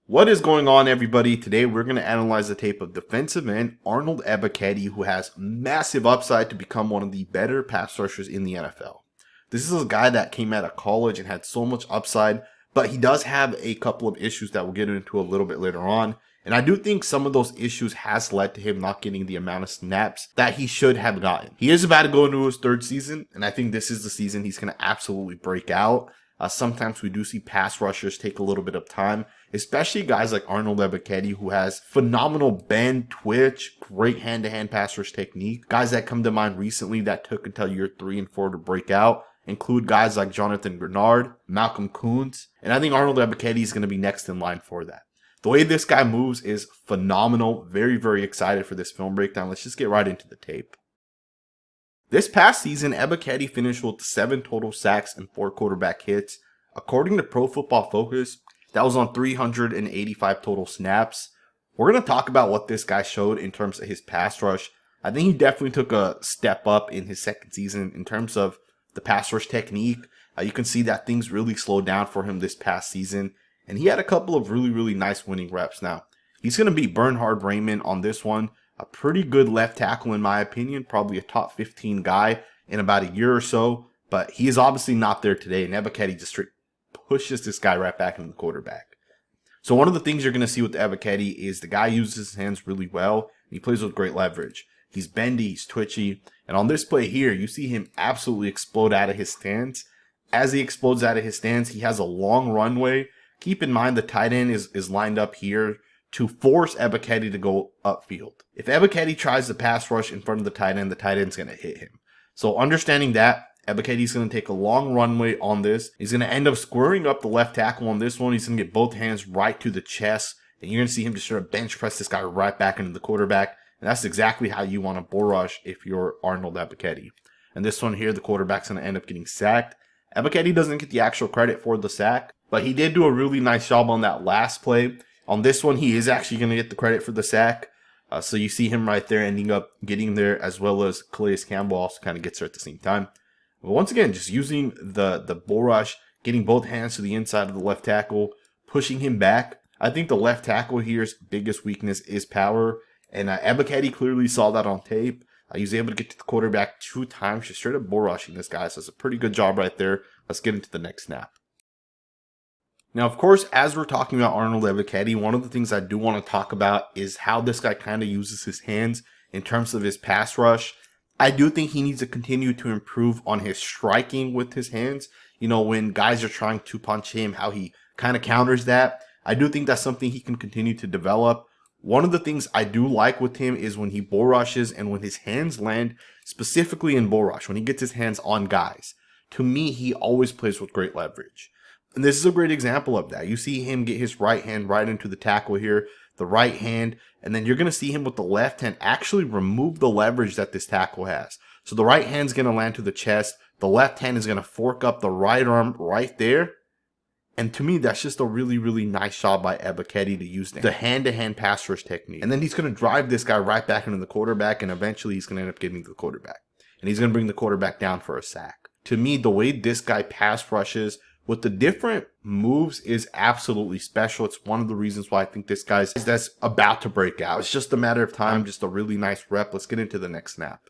What is going on, everybody? Today we're going to analyze the tape of defensive end Arnold Ebiketie, who has massive upside to become one of the better pass rushers in the NFL. This is a guy that came out of college and had so much upside, but he does have a couple of issues that we'll get into a little bit later on. And I do think some of those issues has led to him not getting the amount of snaps that he should have gotten. He is about to go into his third season, and I think this is the season he's going to absolutely break out. Sometimes we do see pass rushers take a little bit of time, especially guys like Arnold Ebiketie, who has phenomenal bend, twitch, great hand-to-hand pass rush technique. Guys that come to mind recently that took until year 3 and 4 to break out include guys like Jonathan Bernard, Malcolm Koonce, and I think Arnold Ebiketie is going to be next in line for that. The way this guy moves is phenomenal. Very, very excited for this film breakdown. Let's just get right into the tape. This past season, Ebiketie finished with 7 total sacks and 4 quarterback hits. According to Pro Football Focus, that was on 385 total snaps. We're going to talk about what this guy showed in terms of his pass rush. I think he definitely took a step up in his second season in terms of the pass rush technique. You can see that things really slowed down for him this past season. And he had a couple of really nice winning reps. Now, he's going to beat Bernhard Raimann on this one. A pretty good left tackle in my opinion. Probably a top 15 guy in about a year or so. But he is obviously not there today. And Ebiketie just pushes this guy right back into the quarterback. So one of the things you're going to see with Ebiketie is the guy uses his hands really well. And he plays with great leverage. He's bendy, he's twitchy. And on this play here, you see him absolutely explode out of his stance. As he explodes out of his stance, he has a long runway. Keep in mind the tight end is lined up here to force Ebiketie to go upfield. If Ebiketie tries to pass rush in front of the tight end's going to hit him. So understanding that, Ebiketie's going to take a long runway on this. He's going to end up squaring up the left tackle on this one. He's going to get both hands right to the chest. And you're going to see him just sort of bench press this guy right back into the quarterback. And that's exactly how you want to bull rush if you're Arnold Ebiketie. And this one here, the quarterback's going to end up getting sacked. Ebiketie doesn't get the actual credit for the sack, but he did do a really nice job on that last play. On this one, he is actually going to get the credit for the sack. So you see him right there ending up getting there, as well as Calais Campbell also kind of gets there at the same time. But once again, just using the bull rush, getting both hands to the inside of the left tackle, pushing him back. I think the left tackle here's biggest weakness is power. And Ebiketie clearly saw that on tape. He was able to get to the quarterback 2 times, just straight up bull rushing this guy. So it's a pretty good job right there. Let's get into the next snap. Now, of course, as we're talking about Arnold Ebiketie, one of the things I do want to talk about is how this guy kind of uses his hands in terms of his pass rush. I do think he needs to continue to improve on his striking with his hands. You know, when guys are trying to punch him, how he kind of counters that. I do think that's something he can continue to develop. One of the things I do like with him is when he bull rushes and when his hands land, specifically in bull rush, when he gets his hands on guys. To me, he always plays with great leverage. And this is a great example of that. You see him get his right hand right into the tackle here, the right hand, and then you're going to see him with the left hand actually remove the leverage that this tackle has. So the right hand's going to land to the chest, the left hand is going to fork up the right arm right there. And to me, that's just a really nice job by Ebiketie to use the hand-to-hand pass rush technique. And then he's going to drive this guy right back into the quarterback, and eventually he's going to end up getting to the quarterback. And he's going to bring the quarterback down for a sack. To me, the way this guy pass rushes with the different moves is absolutely special. It's one of the reasons why I think this guy's that's about to break out. It's just a matter of time, just a really nice rep. Let's get into the next snap.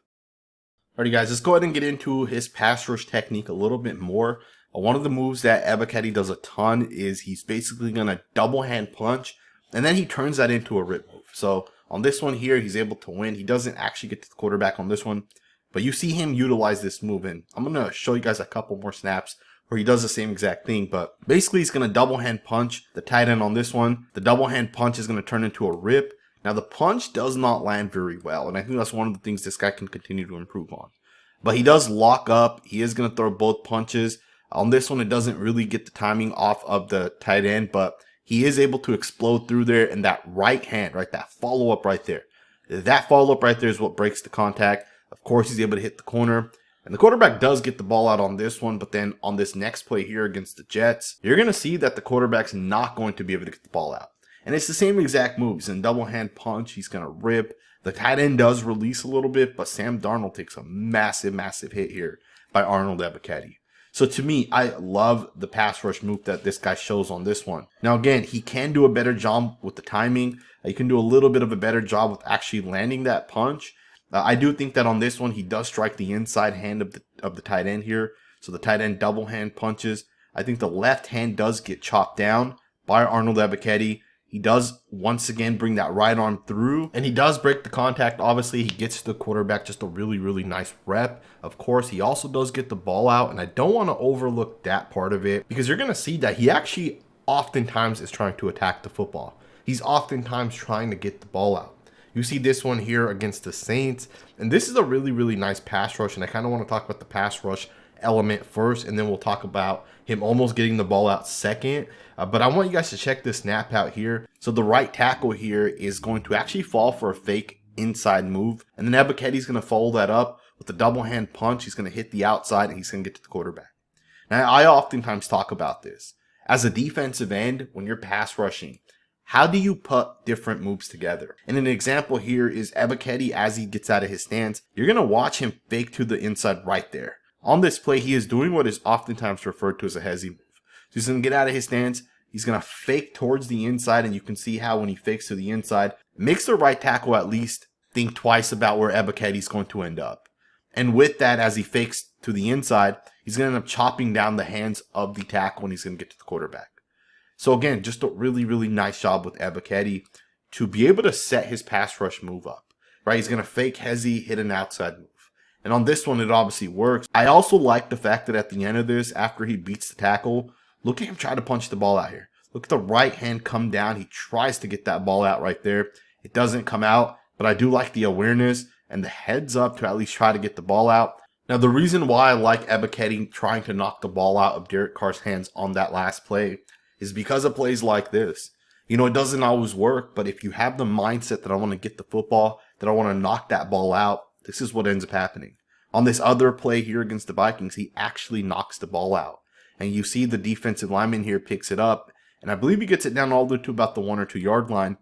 Alrighty guys, let's go ahead and get into his pass rush technique a little bit more. One of the moves that Ebiketie does a ton is he's basically going to double hand punch, and then he turns that into a rip move. So on this one here, he's able to win. He doesn't actually get to the quarterback on this one, but you see him utilize this move. And I'm going to show you guys a couple more snaps where he does the same exact thing, but basically he's going to double hand punch the tight end on this one. The double hand punch is going to turn into a rip. Now the punch does not land very well, and I think that's one of the things this guy can continue to improve on. But he does lock up. He is going to throw both punches. On this one, it doesn't really get the timing off of the tight end, but he is able to explode through there, and that right hand, right, that follow-up right there. That follow-up right there is what breaks the contact. Of course, he's able to hit the corner. And the quarterback does get the ball out on this one, but then on this next play here against the Jets, you're going to see that the quarterback's not going to be able to get the ball out. And it's the same exact move. He's in double hand punch. He's going to rip. The tight end does release a little bit, but Sam Darnold takes a massive hit here by Arnold Ebiketie. So to me, I love the pass rush move that this guy shows on this one. Now again, he can do a better job with the timing. He can do a little bit of a better job with actually landing that punch. I do think that on this one, he does strike the inside hand of the tight end here. So the tight end double hand punches. I think the left hand does get chopped down by Arnold Ebiketie. He does once again bring that right arm through, and he does break the contact. Obviously, he gets to the quarterback, just a really, really nice rep. Of course, he also does get the ball out, and I don't want to overlook that part of it because you're going to see that he actually oftentimes is trying to attack the football. He's oftentimes trying to get the ball out. You see this one here against the Saints, and this is a really, really nice pass rush, and I kind of want to talk about the pass rush element first, and then we'll talk about him almost getting the ball out second. But I want you guys to check this snap out here. So the right tackle here is going to actually fall for a fake inside move, and then Ebiketie's going to follow that up with a double hand punch. He's going to hit the outside, and he's going to get to the quarterback. Now, I oftentimes talk about this. As a defensive end, when you're pass rushing, how do you put different moves together? And an example here is Ebiketie as he gets out of his stance. You're going to watch him fake to the inside right there. On this play, he is doing what is oftentimes referred to as a hezzy move. So he's going to get out of his stance. He's going to fake towards the inside, and you can see how when he fakes to the inside, makes the right tackle at least think twice about where Ebiketie's going to end up. And with that, as he fakes to the inside, he's going to end up chopping down the hands of the tackle, and he's going to get to the quarterback. So again, just a really, really nice job with Ebiketie to be able to set his pass rush move up. Right? He's going to fake hezzy, hit an outside move. And on this one, it obviously works. I also like the fact that at the end of this, after he beats the tackle, look at him try to punch the ball out here. Look at the right hand come down. He tries to get that ball out right there. It doesn't come out, but I do like the awareness and the heads up to at least try to get the ball out. Now, the reason why I like Ebiketie trying to knock the ball out of Derek Carr's hands on that last play is because of plays like this. You know, it doesn't always work, but if you have the mindset that I want to get the football, that I want to knock that ball out, this is what ends up happening. On this other play here against the Vikings, he actually knocks the ball out. And you see the defensive lineman here picks it up. And I believe he gets it down all the way to about the 1 or 2 yard line.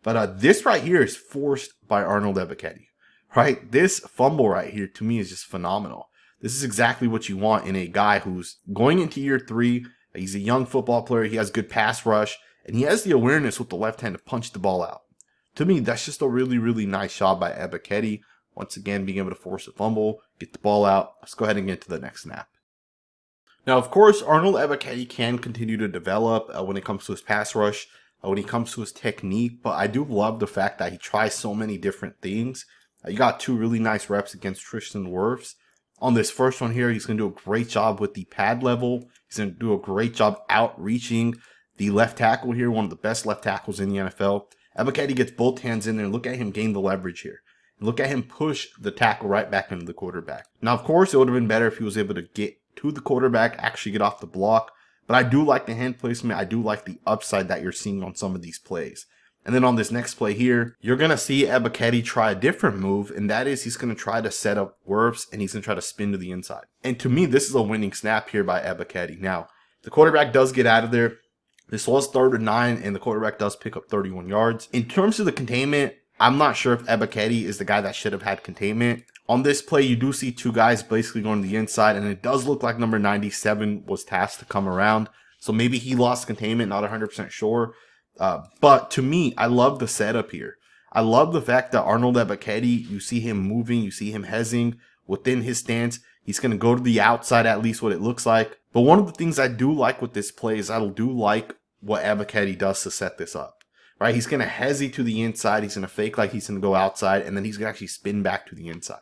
But this right here is forced by Arnold Ebiketie. Right? This fumble right here to me is just phenomenal. This is exactly what you want in a guy who's going into year 3. He's a young football player. He has good pass rush. And he has the awareness with the left hand to punch the ball out. To me, that's just a really, really nice job by Ebiketie. Once again, being able to force a fumble, get the ball out. Let's go ahead and get to the next snap. Now, of course, Arnold Ebiketie can continue to develop when it comes to his pass rush, when it comes to his technique, but I do love the fact that he tries so many different things. You got 2 really nice reps against Tristan Wirfs. On this first one here, he's going to do a great job with the pad level. He's going to do a great job outreaching the left tackle here, one of the best left tackles in the NFL. Ebiketie gets both hands in there. Look at him gain the leverage here. Look at him push the tackle right back into the quarterback. Now, of course, it would have been better if he was able to get to the quarterback, actually get off the block. But I do like the hand placement. I do like the upside that you're seeing on some of these plays. And then on this next play here, you're going to see Ebiketie try a different move, and that is he's going to try to set up Wirfs, and he's going to try to spin to the inside. And to me, this is a winning snap here by Ebiketie. Now, the quarterback does get out of there. This was 3rd and 9, and the quarterback does pick up 31 yards. In terms of the containment, I'm not sure if Ebiketie is the guy that should have had containment. On this play, you do see 2 guys basically going to the inside, and it does look like number 97 was tasked to come around. So maybe he lost containment, not 100% sure. But to me, I love the setup here. I love the fact that Arnold Ebiketie, you see him moving, you see him hezzying within his stance. He's going to go to the outside, at least what it looks like. But one of the things I do like with this play is I do like what Ebiketie does to set this up. Right? He's going to hezzy to the inside. He's going to fake like he's going to go outside, and then he's going to actually spin back to the inside.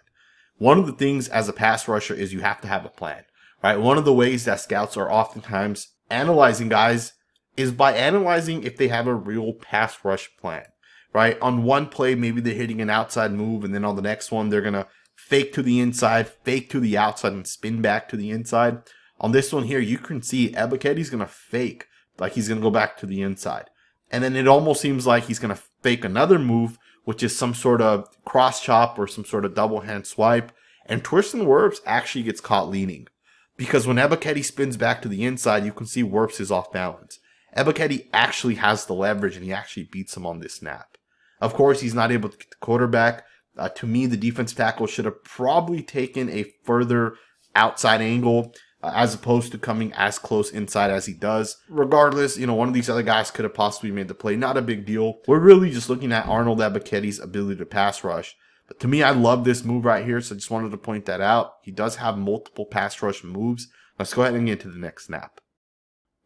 One of the things as a pass rusher is you have to have a plan. Right? One of the ways that scouts are oftentimes analyzing guys is by analyzing if they have a real pass rush plan. Right? On one play, maybe they're hitting an outside move, and then on the next one, they're going to fake to the inside, fake to the outside, and spin back to the inside. On this one here, you can see Ebiketie's going to fake like he's going to go back to the inside. And then it almost seems like he's going to fake another move, which is some sort of cross chop or some sort of double hand swipe. And Tristan Wirfs actually gets caught leaning. Because when Ebiketie spins back to the inside, you can see Wirfs is off balance. Ebiketie actually has the leverage, and he actually beats him on this snap. Of course, he's not able to get the quarterback. To me, the defensive tackle should have probably taken a further outside angle. as opposed to coming as close inside as he does. Regardless, one of these other guys could have possibly made the play. Not a big deal. We're really just looking at Arnold Ebiketie's ability to pass rush. But to me, I love this move right here, so I just wanted to point that out. He does have multiple pass rush moves. Let's go ahead and get to the next snap.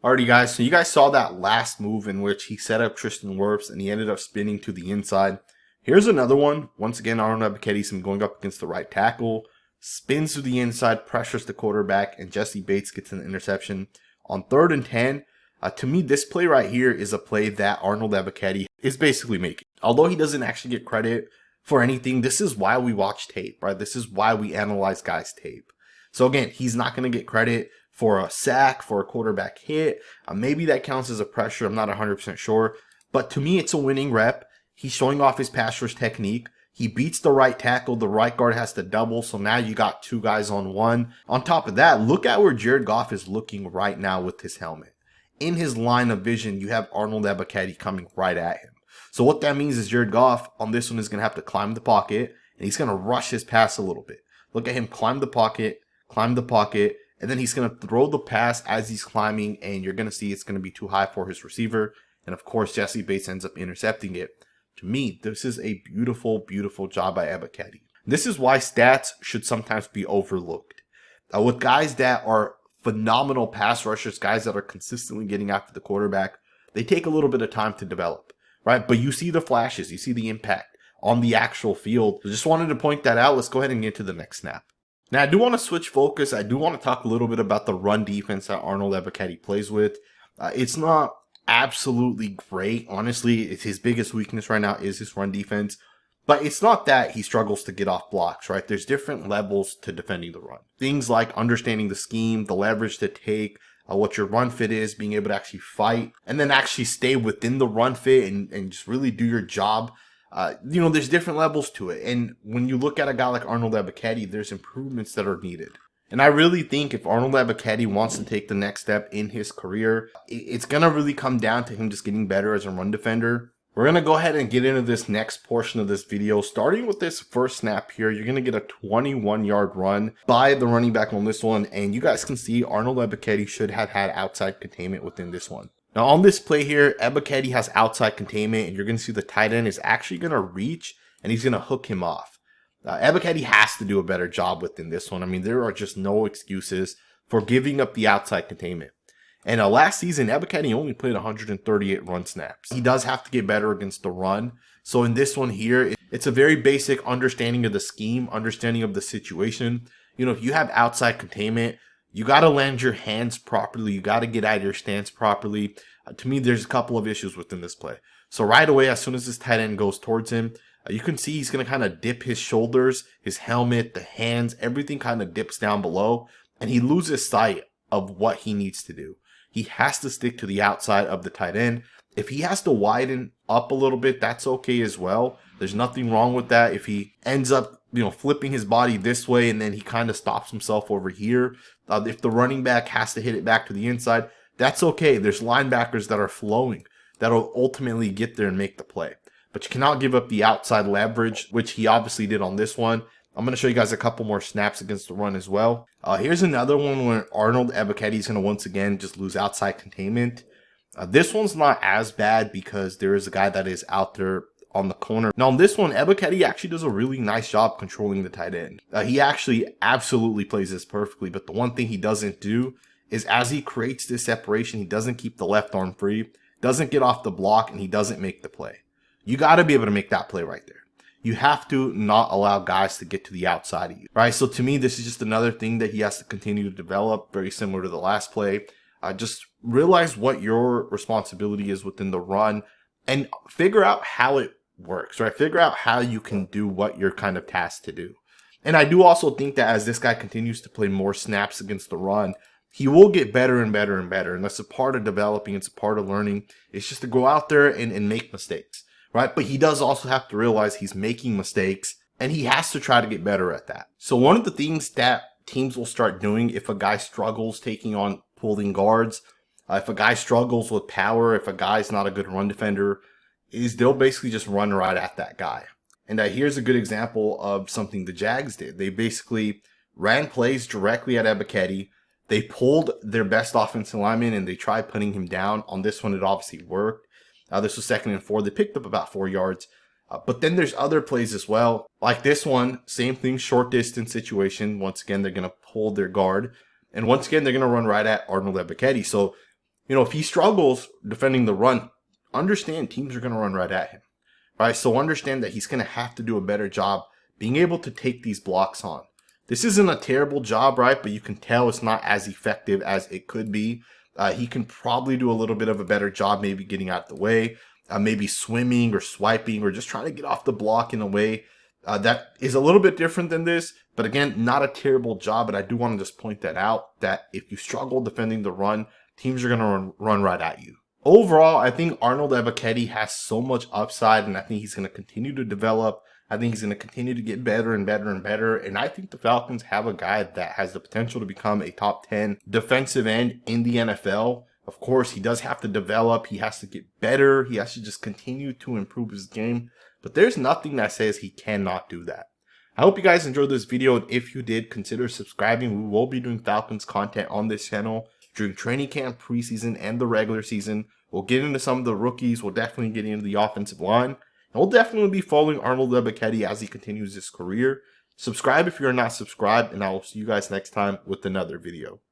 Alrighty guys, so you guys saw that last move in which he set up Tristan Wirfs and he ended up spinning to the inside. Here's another one. Once again, Arnold Ebiketie's going up against the right tackle. Spins to the inside, pressures the quarterback, and Jesse Bates gets an interception. On 3rd and 10, to me, this play right here is a play that Arnold Ebiketie is basically making. Although he doesn't actually get credit for anything, this is why we watch tape, right? This is why we analyze guys' tape. So again, he's not going to get credit for a sack, for a quarterback hit. Maybe that counts as a pressure. I'm not 100% sure. But to me, it's a winning rep. He's showing off his pass rush technique. He beats the right tackle. The right guard has to double. So now you got 2 guys on 1. On top of that, look at where Jared Goff is looking right now with his helmet. In his line of vision, you have Arnold Ebiketie coming right at him. So what that means is Jared Goff on this one is going to have to climb the pocket. And he's going to rush his pass a little bit. Look at him climb the pocket, and then he's going to throw the pass as he's climbing. And you're going to see it's going to be too high for his receiver. And of course, Jesse Bates ends up intercepting it. To me, this is a beautiful, beautiful job by Ebiketie. This is why stats should sometimes be overlooked. With guys that are phenomenal pass rushers, guys that are consistently getting after the quarterback, they take a little bit of time to develop, right? But you see the flashes, you see the impact on the actual field. So just wanted to point that out. Let's go ahead and get to the next snap. Now, I do want to switch focus. I do want to talk a little bit about the run defense that Arnold Ebiketie plays with. It's not absolutely great. Honestly, it's his biggest weakness right now is his run defense. But it's not that he struggles to get off blocks, right? There's different levels to defending the run. Things like understanding the scheme, the leverage to take, what your run fit is, being able to actually fight, and then actually stay within the run fit and just really do your job. There's different levels to it. And when you look at a guy like Arnold Ebiketie, there's improvements that are needed. And I really think if Arnold Ebiketie wants to take the next step in his career, it's going to really come down to him just getting better as a run defender. We're going to go ahead and get into this next portion of this video. Starting with this first snap here, you're going to get a 21-yard run by the running back on this one. And you guys can see Arnold Ebiketie should have had outside containment within this one. Now on this play here, Ebiketie has outside containment, and you're going to see the tight end is actually going to reach and he's going to hook him off. Ebiketie has to do a better job within this one. I mean, there are just no excuses for giving up the outside containment. And last season, Ebiketie only played 138 run snaps. He does have to get better against the run. So in this one here, it's a very basic understanding of the scheme, understanding of the situation. If you have outside containment, you got to land your hands properly. You got to get out of your stance properly. To me, there's a couple of issues within this play. So right away, as soon as this tight end goes towards him, you can see he's going to kind of dip his shoulders, his helmet, the hands, everything kind of dips down below, and he loses sight of what he needs to do. He has to stick to the outside of the tight end. If he has to widen up a little bit, that's okay as well. There's nothing wrong with that. If he ends up, flipping his body this way and then he kind of stops himself over here, if the running back has to hit it back to the inside, that's okay. There's linebackers that are flowing that'll ultimately get there and make the play. But you cannot give up the outside leverage, which he obviously did on this one. I'm going to show you guys a couple more snaps against the run as well. Here's another one where Arnold Ebiketie is going to once again just lose outside containment. This one's not as bad because there is a guy that is out there on the corner. Now on this one, Ebiketie actually does a really nice job controlling the tight end. He actually absolutely plays this perfectly, but the one thing he doesn't do is as he creates this separation, he doesn't keep the left arm free, doesn't get off the block, and he doesn't make the play. You got to be able to make that play right there. You have to not allow guys to get to the outside of you, right? So to me, this is just another thing that he has to continue to develop, very similar to the last play. Just realize what your responsibility is within the run and figure out how it works, right? Figure out how you can do what you're kind of tasked to do. And I do also think that as this guy continues to play more snaps against the run, he will get better and better and better. And that's a part of developing. It's a part of learning. It's just to go out there and make mistakes. Right? But he does also have to realize he's making mistakes and he has to try to get better at that. So one of the things that teams will start doing if a guy struggles taking on pulling guards, if a guy struggles with power, if a guy's not a good run defender, is they'll basically just run right at that guy. And here's a good example of something the Jags did. They basically ran plays directly at Ebiketie. They pulled their best offensive lineman and they tried putting him down. On this one, it obviously worked. This was 2nd and 4. They picked up about 4 yards. But then there's other plays as well. Like this one, same thing, short distance situation. Once again, they're going to pull their guard. And once again, they're going to run right at Arnold Ebiketie. So, if he struggles defending the run, understand teams are going to run right at him. Right? So understand that he's going to have to do a better job being able to take these blocks on. This isn't a terrible job, right? But you can tell it's not as effective as it could be. He can probably do a little bit of a better job, maybe getting out of the way, maybe swimming or swiping or just trying to get off the block in a way that is a little bit different than this. But again, not a terrible job. But I do want to just point that out, that if you struggle defending the run, teams are going to run right at you. Overall, I think Arnold Ebiketie has so much upside, and I think he's going to continue to develop. I think he's going to continue to get better and better and better. And I think the Falcons have a guy that has the potential to become a top 10 defensive end in the NFL. Of course, he does have to develop. He has to get better. He has to just continue to improve his game. But there's nothing that says he cannot do that. I hope you guys enjoyed this video. And if you did, consider subscribing. We will be doing Falcons content on this channel during training camp, preseason, and the regular season. We'll get into some of the rookies. We'll definitely get into the offensive line. And we'll definitely be following Arnold Ebiketie as he continues his career. Subscribe if you're not subscribed, and I will see you guys next time with another video.